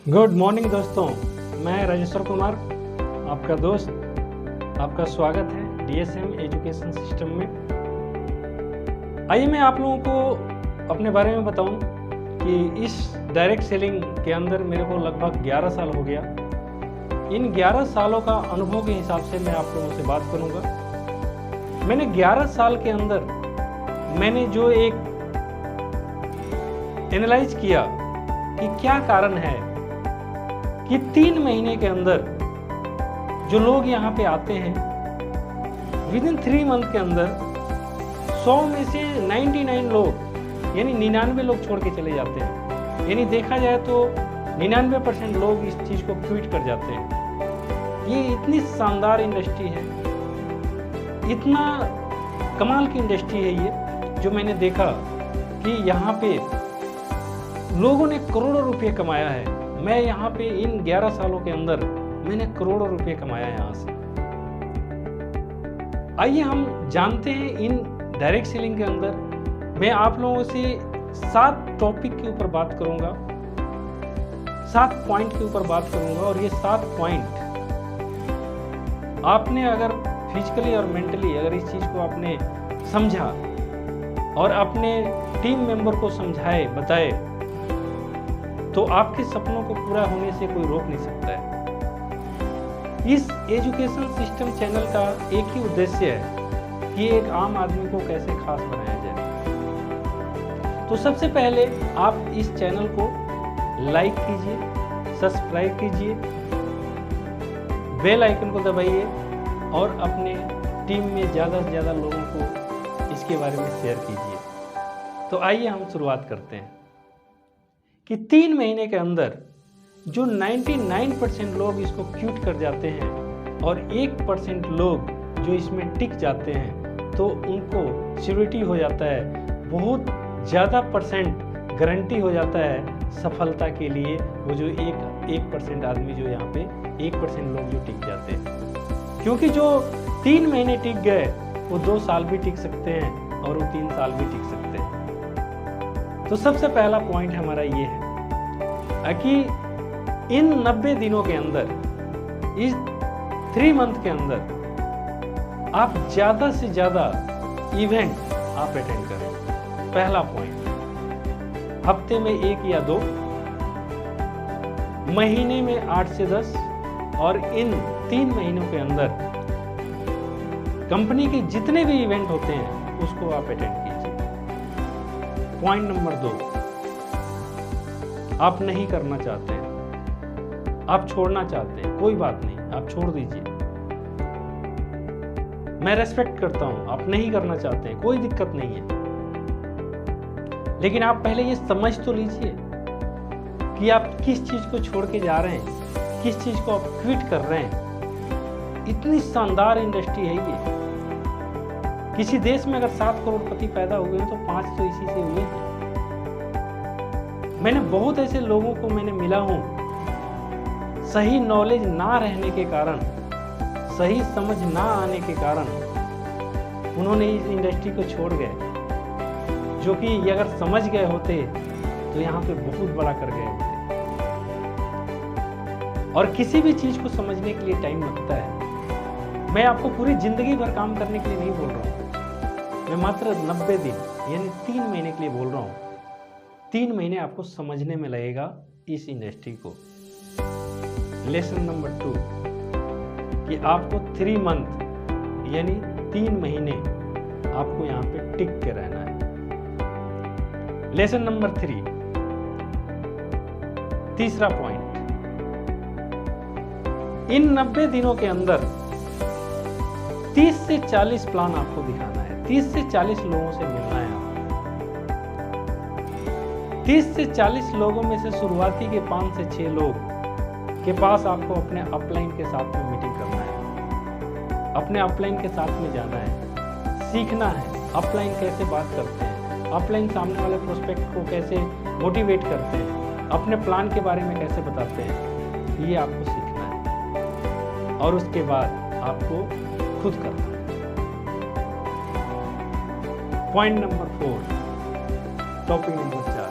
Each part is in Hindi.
गुड मॉर्निंग दोस्तों, मैं राजेश्वर कुमार आपका दोस्त। आपका स्वागत है डीएसएम एजुकेशन सिस्टम में। आइए मैं आप लोगों को अपने बारे में बताऊं कि इस डायरेक्ट सेलिंग के अंदर मेरे को लगभग 11 साल हो गया। इन 11 सालों का अनुभव के हिसाब से मैं आप लोगों से बात करूंगा। मैंने 11 साल के अंदर मैंने जो एक एनालाइज किया कि क्या कारण है कि 3 महीने के अंदर जो लोग यहाँ पे आते हैं, विद इन 3 मंथ के अंदर 100 में से 99 लोग यानी 99 लोग छोड़ के चले जाते हैं। यानी देखा जाए तो 99% लोग इस चीज़ को क्विट कर जाते हैं। ये इतनी शानदार इंडस्ट्री है, इतना कमाल की इंडस्ट्री है ये, जो मैंने देखा कि यहाँ पे लोगों ने करोड़ों रुपए कमाया है। मैं यहाँ पे इन 11 सालों के अंदर मैंने करोड़ों रुपए कमाया यहाँ से। आइए हम जानते हैं इन डायरेक्ट सेलिंग के अंदर मैं आप लोगों से 7 टॉपिक के ऊपर बात करूंगा, 7 पॉइंट के ऊपर बात करूंगा। और ये 7 पॉइंट आपने अगर फिजिकली और मेंटली अगर इस चीज को आपने समझा और अपने टीम मेंबर को समझाए, बताए, तो आपके सपनों को पूरा होने से कोई रोक नहीं सकता है। इस एजुकेशन सिस्टम चैनल का एक ही उद्देश्य है कि एक आम आदमी को कैसे खास बनाया जाए। तो सबसे पहले आप इस चैनल को लाइक कीजिए, सब्सक्राइब कीजिए, बेल आइकन को दबाइए और अपने टीम में ज़्यादा से ज़्यादा लोगों को इसके बारे में शेयर कीजिए। तो आइए हम शुरुआत करते हैं कि 3 महीने के अंदर जो 99% लोग इसको क्विट कर जाते हैं और 1% लोग जो इसमें टिक जाते हैं, तो उनको सिक्योरिटी हो जाता है, बहुत ज़्यादा परसेंट गारंटी हो जाता है सफलता के लिए। वो जो 1% आदमी जो यहाँ पे 1% लोग जो टिक जाते हैं, क्योंकि जो 3 महीने टिक गए वो 2 साल भी टिक सकते हैं और वो 3 साल भी टिक सकते हैं। तो सबसे पहला पॉइंट हमारा ये है कि इन 90 दिनों के अंदर, इस 3 मंथ के अंदर आप ज़्यादा से ज़्यादा इवेंट आप अटेंड करें। पहला पॉइंट, हफ्ते में 1 या 2, महीने में 8 से 10, और इन 3 महीनों के अंदर कंपनी के जितने भी इवेंट होते हैं उसको आप अटेंड कीजिए। पॉइंट नंबर 2, आप नहीं करना चाहते हैं, आप छोड़ना चाहते हैं, कोई बात नहीं, आप छोड़ दीजिए। मैं रेस्पेक्ट करता हूं, आप नहीं करना चाहते हैं, कोई दिक्कत नहीं है, लेकिन आप पहले ये समझ तो लीजिए कि आप किस चीज को छोड़ के जा रहे हैं, किस चीज को आप क्विट कर रहे हैं। इतनी शानदार इंडस्ट्री है ये। किसी देश में अगर 7 करोड़पति पैदा हुए हैं तो 5 तो इसी से हुए हैं। मैंने बहुत ऐसे लोगों को मैंने मिला हूं, सही नॉलेज ना रहने के कारण, सही समझ ना आने के कारण उन्होंने इस इंडस्ट्री को छोड़ गए, जो कि ये अगर समझ गए होते तो यहाँ पे बहुत बड़ा कर गए होते। और किसी भी चीज को समझने के लिए टाइम लगता है। मैं आपको पूरी जिंदगी भर काम करने के लिए नहीं बोल रहा हूँ, मैं मात्र 90 दिन यानी 3 महीने के लिए बोल रहा हूँ। 3 महीने आपको समझने में लगेगा इस इंडस्ट्री को। लेसन नंबर 2 कि आपको 3 मंथ यानी 3 महीने आपको यहाँ पे टिक के रहना है। लेसन नंबर 3, तीसरा पॉइंट, इन 90 दिनों के अंदर 30 से 40 प्लान आपको दिखाना है, 30 से 40 लोगों से मिलना है। 30 से 40 लोगों में से शुरुआती के 5 से 6 लोग के पास आपको अपने अपलाइन के साथ में मीटिंग करना है, अपने अपलाइन के साथ में जाना है, सीखना है अपलाइन कैसे बात करते हैं, अपलाइन सामने वाले प्रोस्पेक्ट को कैसे मोटिवेट करते हैं, अपने प्लान के बारे में कैसे बताते हैं, ये आपको सीखना है। और उसके बाद आपको खुद करना है। Point number 4, topic number 4,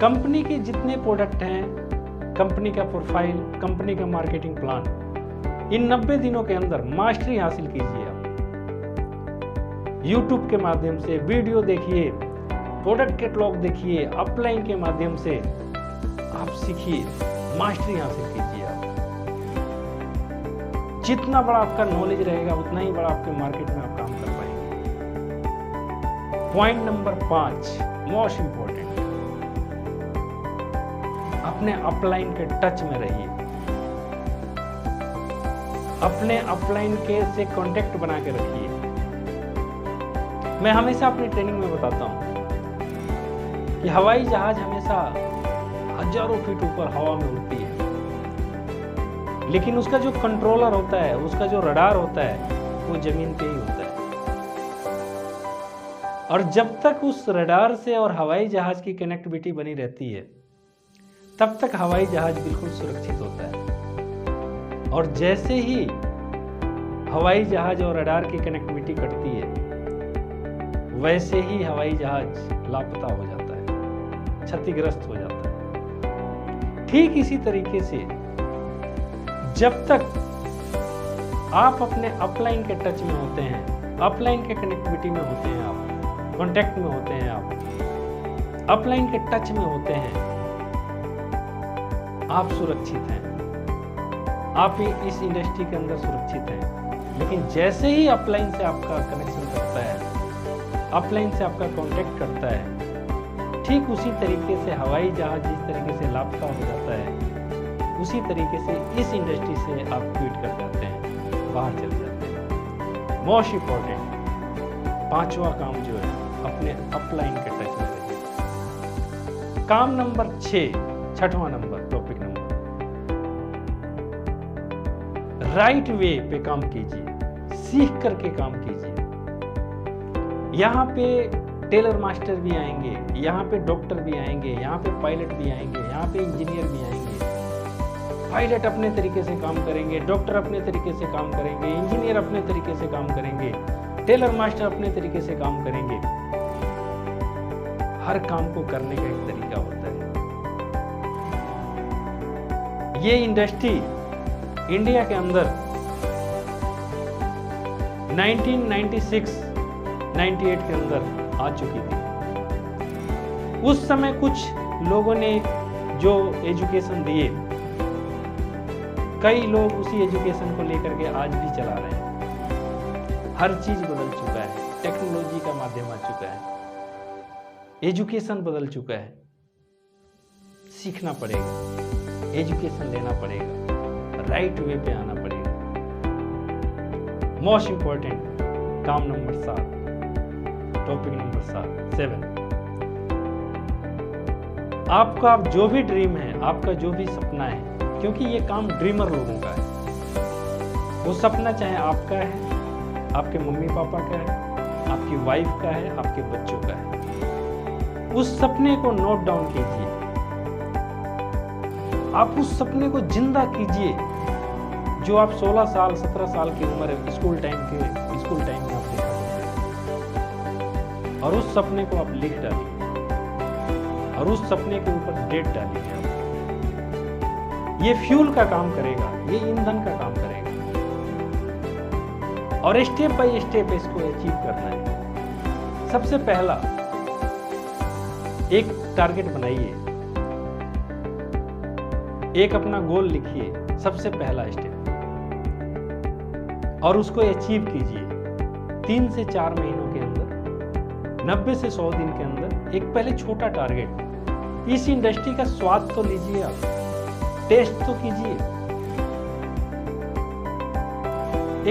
company के जितने प्रोडक्ट हैं, कंपनी का प्रोफाइल, कंपनी का मार्केटिंग प्लान, इन 90 दिनों के अंदर मास्टरी हासिल कीजिए आप। YouTube के माध्यम से वीडियो देखिए, प्रोडक्ट कैटलॉग देखिए, अपलाइन के माध्यम से आप सीखिए, मास्टरी हासिल कीजिए आप। जितना बड़ा आपका नॉलेज रहेगा उतना ही बड़ा आपके मार्केट में आप काम कर पाएंगे। पॉइंट नंबर 5 मोस्ट इंपॉर्टेंट, अपने अपलाइन के टच में रहिए। अपने अपलाइन के से कांटेक्ट बना के रखिए। मैं हमेशा अपनी ट्रेनिंग में बताता हूं कि हवाई जहाज हमेशा हजारों फीट ऊपर हवा में उड़ती है, लेकिन उसका जो कंट्रोलर होता है, उसका जो रडार होता है, वो जमीन पे ही होता है। और जब तक उस रडार से और हवाई जहाज की कनेक्टिविटी बनी रहती है, तब तक हवाई जहाज बिल्कुल सुरक्षित होता है। और जैसे ही हवाई जहाज और रडार की कनेक्टिविटी कटती है, वैसे ही हवाई जहाज लापता हो जाता है, क्षतिग्रस्त हो जाता है। ठीक इसी तरीके से जब तक आप अपने अपलाइन के टच में होते हैं, अपलाइन के कनेक्टिविटी में होते हैं, आप कांटेक्ट में होते हैं, आप अपलाइन के टच में होते हैं, आप सुरक्षित हैं, आप इस इंडस्ट्री के अंदर सुरक्षित हैं। लेकिन जैसे ही अपलाइन से आपका कनेक्शन करता है, अपलाइन से आपका कांटेक्ट करता है, ठीक उसी तरीके से हवाई जहाज जिस तरीके से लापता हो जाता है, उसी तरीके से इस इंडस्ट्री से आप क्विट कर जाते हैं, बाहर चले जाते हैं। मोस्ट इंपॉर्टेंट 5वां काम जो है, अपने अपलाइन के टच में रहिए। काम नंबर 6, 6वां number, topic number, right way पे काम कीजिए, सीख करके काम कीजिए। यहाँ पे टेलर मास्टर भी आएंगे, यहाँ पे डॉक्टर भी आएंगे, यहाँ पे पायलट भी आएंगे, यहाँ पे इंजीनियर भी आएंगे। पायलट अपने तरीके से काम करेंगे, डॉक्टर अपने तरीके से काम करेंगे, इंजीनियर अपने तरीके से काम करेंगे, टेलर मास्टर अपने तरीके से काम करेंगे। हर काम को करने का एक तरीका होता है। ये इंडस्ट्री इंडिया के अंदर 1996-98 के अंदर आ चुकी थी। उस समय कुछ लोगों ने जो एजुकेशन दिए, कई लोग उसी एजुकेशन को लेकर के आज भी चला रहे हैं। हर चीज बदल चुका है, टेक्नोलॉजी का माध्यम आ चुका है, एजुकेशन बदल चुका है। सीखना पड़ेगा, एजुकेशन लेना पड़ेगा, राइट वे पे आना पड़ेगा। मोस्ट इंपॉर्टेंट काम नंबर 7, टॉपिक नंबर 7 आपका जो भी ड्रीम है, आपका जो भी सपना है, क्योंकि ये काम ड्रीमर लोगों का है। वो सपना चाहे आपका है, आपके मम्मी पापा का है, आपकी वाइफ का है, आपके बच्चों का है, उस सपने को नोट डाउन कीजिए। आप उस सपने को जिंदा कीजिए जो आप 16 साल 17 साल की उम्र है, स्कूल टाइम में आप देखा करते हैं। और उस सपने को आप लिख डालिए और उस सपने के ऊपर डेट डालिए। ये फ्यूल का काम करेगा, ये ईंधन का काम करेगा। और स्टेप बाय स्टेप इसको अचीव करना है। सबसे पहला एक टारगेट बनाइए, एक अपना गोल लिखिए, सबसे पहला स्टेप, और उसको अचीव कीजिए 3 से 4 महीनों के अंदर, 90 से 100 दिन के अंदर। एक पहले छोटा टारगेट, इस इंडस्ट्री का स्वाद तो लीजिए, आप टेस्ट तो कीजिए।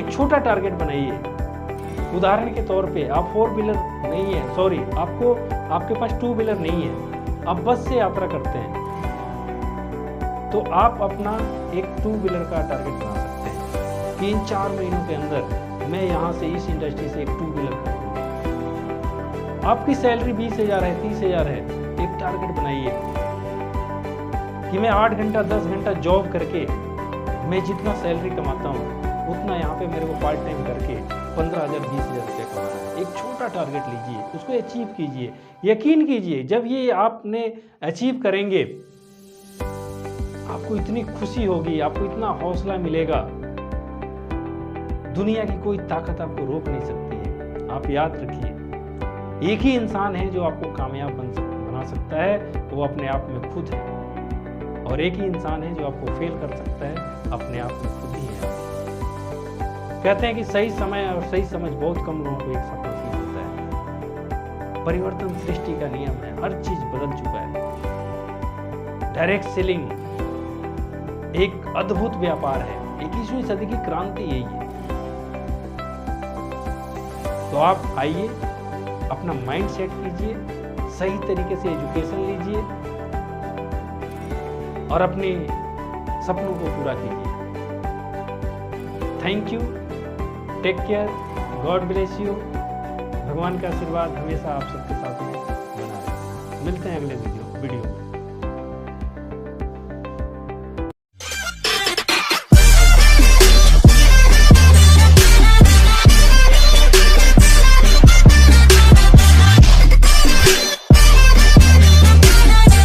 एक छोटा टारगेट बनाइए। उदाहरण के तौर पे आप 4 व्हीलर नहीं है, सॉरी, आपके पास 2 व्हीलर नहीं है, आप बस से यात्रा करते हैं, तो आप अपना एक 2 व्हीलर का टारगेट बना सकते हैं कि इन 4 महीनों के अंदर मैं यहाँ से इस इंडस्ट्री से एक 2 व्हीलर खरीदूंगा। आपकी सैलरी 20,000 है, 30,000 है, एक टारगेट बनाइए कि मैं 8 घंटा 10 घंटा जॉब करके मैं जितना सैलरी कमाता हूँ उतना यहाँ पे मेरे को पार्ट टाइम करके 15,000 20,000 रुपया कमाना है। एक छोटा छोटा टारगेट लीजिए, उसको अचीव कीजिए। यकीन कीजिए जब ये आपने अचीव करेंगे, आपको इतनी खुशी होगी, आपको इतना हौसला मिलेगा, दुनिया की कोई ताकत आपको रोक नहीं सकती है। आप याद रखिए, एक ही इंसान है जो आपको कामयाब बना सकता है, वो अपने आप में खुद है, और एक ही इंसान है जो आपको फेल कर सकता है, अपने आप में खुद ही है। कहते हैं कि सही समय और सही समझ बहुत कम लोगों को एक साथ नसीब होता है। परिवर्तन सृष्टि का नियम है, हर चीज बदल चुका है। डायरेक्ट सेलिंग एक अद्भुत व्यापार है, 21वीं सदी की क्रांति यही है। तो आप आइए, अपना माइंड सेट कीजिए, सही तरीके से एजुकेशन लीजिए और अपने सपनों को पूरा कीजिए। Thank you, take care, god bless you. भगवान का आशीर्वाद हमेशा आप सबके साथ में बना रहे। मिलते हैं अगले वीडियो में।